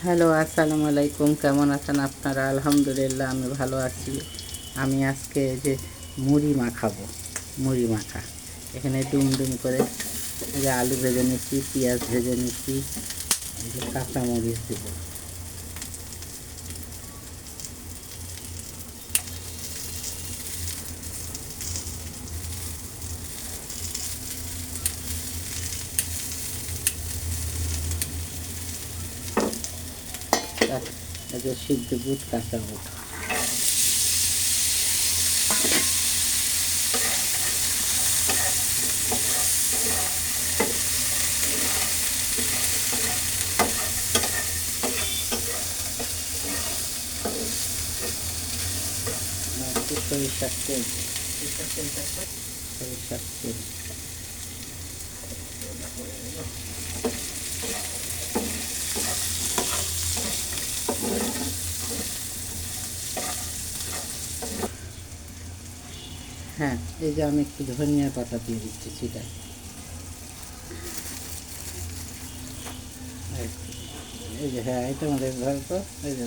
Hello, আসসালামু আলাইকুম। কেমন আছেন আপনারা? আলহামদুলিল্লাহ, আমি ভালো আছি। আমি আজকে যে মুড়ি মাখাবো, মুড়ি মাখা। এখানে ডুম ডুম করে যে আলু ভেজে নিচ্ছি, পেঁয়াজ ভেজে নিচ্ছি, এই যে কাঁচামরিচ দেবো। এই যে সিদ্ধ বুট, কাঁচা বুট। সরিষার তেল, সরিষার তেল। হ্যাঁ, এই যে আমি একটু ধনিয়া পাতা দিয়ে দিচ্ছি সেটা। এই যে হ্যাঁ, এটা আমাদের ঘর তো, এই যে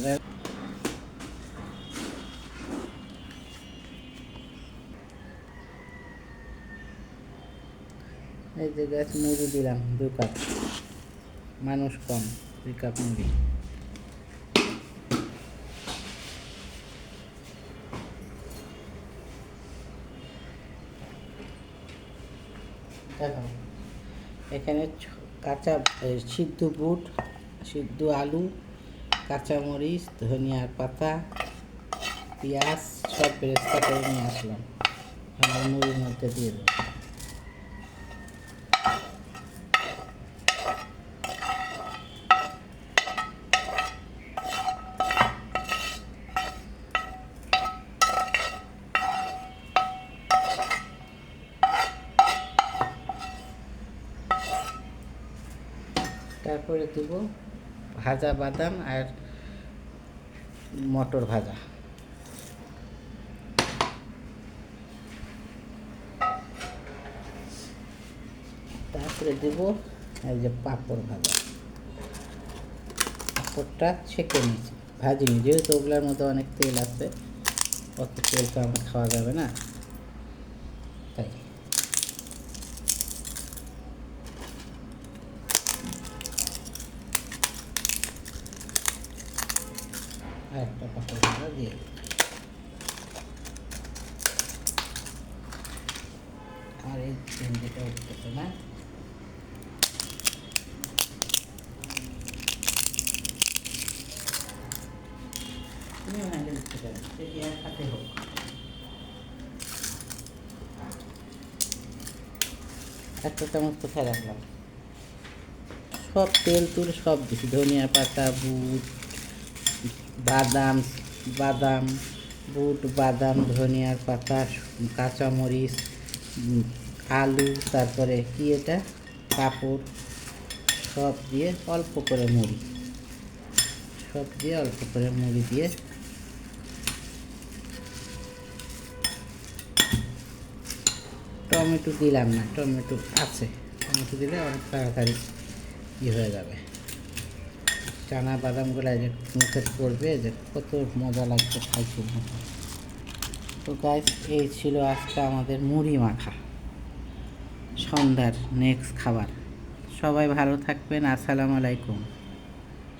এই যে গ্যাস মুড়ি দিলাম 2 কাপ, মানুষ কম, 2 কাপ মুড়ি। দেখো এখানে কাঁচা সিদ্ধ বুট, সিদ্ধ আলু, কাঁচামরিচ, ধনিয়ার পাতা, পেঁয়াজ সব বেরেস্তা করে নিয়ে আসলাম। আমার মুড়ির মধ্যে দিয়ে দেবো। তারপরে দেবো ভাজা বাদাম আর মটর ভাজা। তারপরে দেবো এই যে পাঁপড় ভাজা। পাঁপড়টা ছেঁকে নিয়েছি, ভাজিনি, যেহেতু ওগুলোর মধ্যে অনেক তেল আছে, অত তেল তো আমার খাওয়া যাবে না, তাই। আর একটা পাঁপড় ভাজা দিয়ে দিই। আর এই ভেন্ডিটা উঠতেছে না, তুমিও হ্যান্ডেল দিতে পারো, সেটি আর হাতে হোক। একটা চামচ কোথায় রাখলাম, সব তেল তুল সব দিছি, ধনিয়া পাতা, বুট, বাদাম, বাদাম, বুট, বাদাম, ধনিয়ার পাতা, কাঁচামরিচ, আলু, তারপরে কি এটা পাঁপড়, সব দিয়ে অল্প করে মুড়ি, সব দিয়ে অল্প করে মুড়ি দিয়ে টমেটো দিলাম না, টমেটো আছে, টমেটো দিলে অনেক তাড়াতাড়ি হয়ে যাবে। চানা বাদামগুলো যে মুখে পড়বে, যে কত মজা লাগছে খাইতে। তো গাইস, এই ছিল আজকে আমাদের মুড়ি মাখা, সন্ধ্যার নেক্সট খাবার। সবাই ভালো থাকবেন। আসসালামু আলাইকুম।